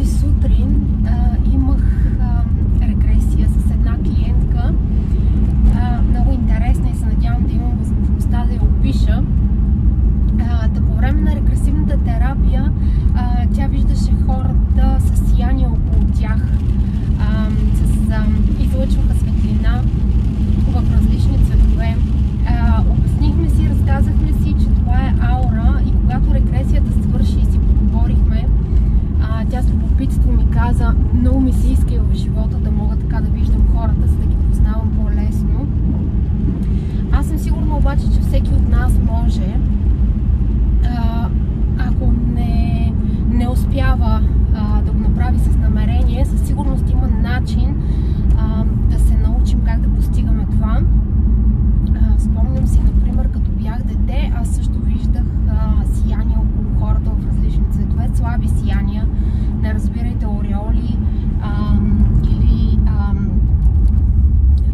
Тази сутрин имах регресия с една клиентка. Много интересна и се надявам да имам възможността да я опиша. По време на регресивната терапия тя виждаше хората с сияние около тях. Излъчваха светлина в различни цветове. Обяснихме си, разказахме си, че това е аура, и когато регресията свърши и си поговорихме, тя с любопитство ми каза: много ми се иска и в живота да мога така да виждам хората, за да ги познавам по-лесно. Аз съм сигурна обаче, че всеки от нас може, ако не успява да го направи с намерение, със сигурност има начин да се научим как да постигаме това. Спомням си, например, като бях дете, аз също виждах сияния около хората в различни цветове, слаби сияния, не разбирайте ореоли или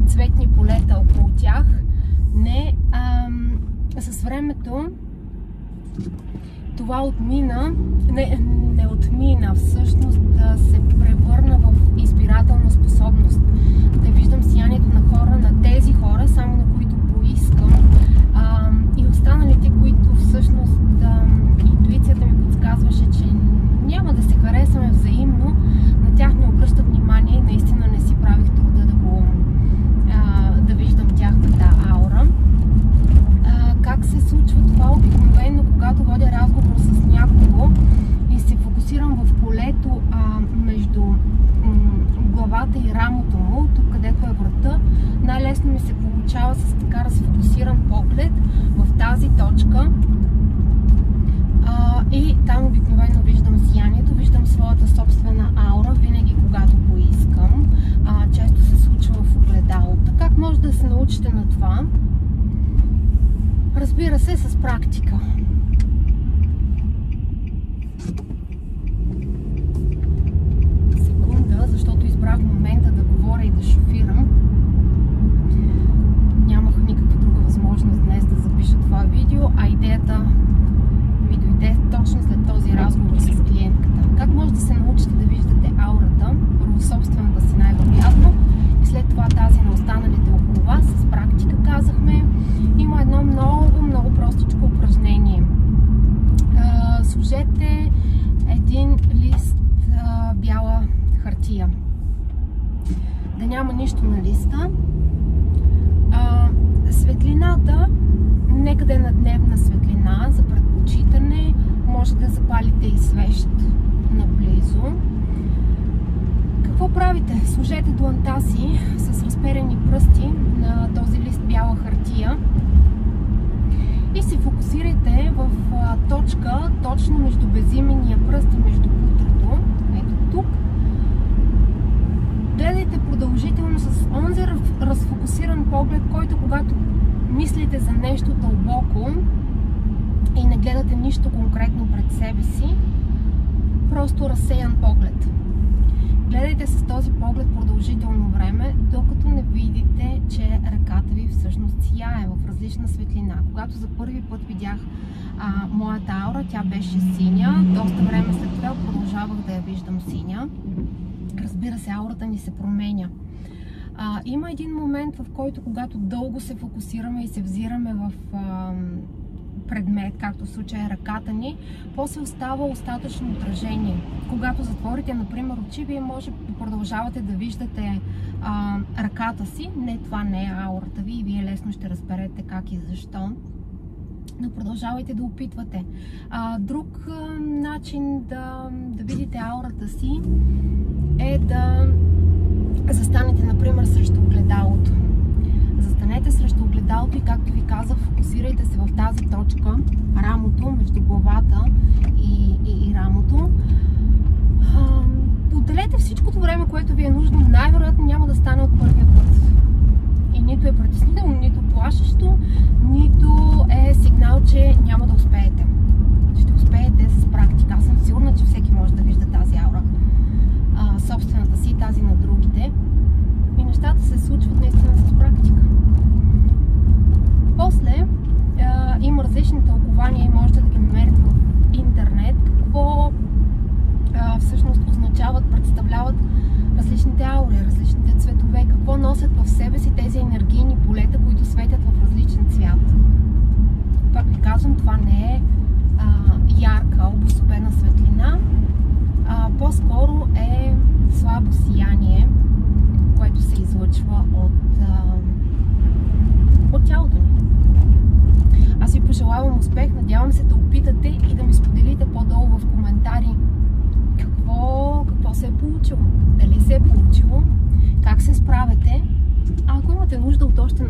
цветни полета около тях. С времето това отмина, не отмина, всъщност се превърна в избирателна способност. Да виждам сиянието на хора, на тези хора, само на които поискам, и останалите, които всъщност интуицията ми подсказваше, че няма да се харесваме взаимно, на тях не обръща внимание и наистина не си правих труда да виждам тяхната аура. Как се случва това? Обикновено, когато водя разговор с някого и се фокусирам в полето между главата и рамото му, тук където е врата, най-лесно ми се получава с така разфокусиран поглед в тази точка, и там обикновено виждам сиянието, виждам своята собствена аура, винаги когато поискам. Често се случва в огледалото. Как може да се научите на това? Разбира се, с практика. Секунда, защото избрах момента да говоря и да шофирам. Нямах никаква друга възможност днес да запиша това видео, а идеята ми дойде точно след този разговор с клиентката. Как може да се научите да виждате аурата? Първо собствената си най-вероятно, и след това тази на останалите около вас. С практика казахме. Има едно много простичко упражнение. Сложете един лист бяла хартия. Да няма нищо на листа. Светлината, нека да е на дневна светлина за предпочитане. Може да запалите и свещ наблизо. Какво правите? Сложете дланта си с разперени пръсти на този лист бяла хартия и се фокусирайте в точка точно между безименния пръст и между путрето. Ето тук. Гледайте продължително с онзи разфокусиран поглед, който когато мислите за нещо дълбоко и не гледате нищо конкретно пред себе си, просто разсеян поглед. Гледайте с този поглед продължително време, докато не видите, че ръката ви всъщност сияе в различна светлина. Когато за първи път видях моята аура, тя беше синя. Доста време след това продължавах да я виждам синя. Разбира се, аурата ни се променя. Има един момент, в който когато дълго се фокусираме и се взираме в предмет, както в случая ръката ни, после остава остатъчно отражение. Когато затворите, например, очи, вие може да продължавате да виждате ръката си. Не, това не е аурата ви и вие лесно ще разберете как и защо. Но продължавайте да опитвате. Друг начин да видите аурата си е да застанете, например, срещу огледалото. Застанете срещу огледалото и, както ви казах, фокусирайте се в тази точка, рамото, между главата и рамото. Отделете всичкото време, което ви е нужно. Най-вероятно няма да стане от първия път. И нито е притеснително, нито плашещо, нито е сигнал, че няма да успеете. Ще успеете с практика. Аз съм сигурна, че всеки може да вижда тази аура. Собствената си, тази на другите. И нещата се случват наистина с практика. После има различни тълкования и можете да ги намерите в интернет. Какво всъщност означава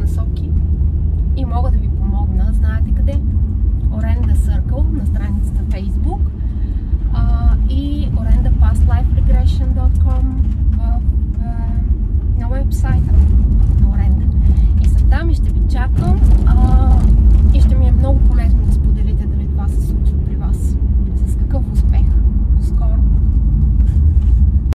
насоки и мога да ви помогна. Знаете къде? Orenda Circle на страницата Facebook и orendapastliferegression.com на уебсайта на Orenda. И съм там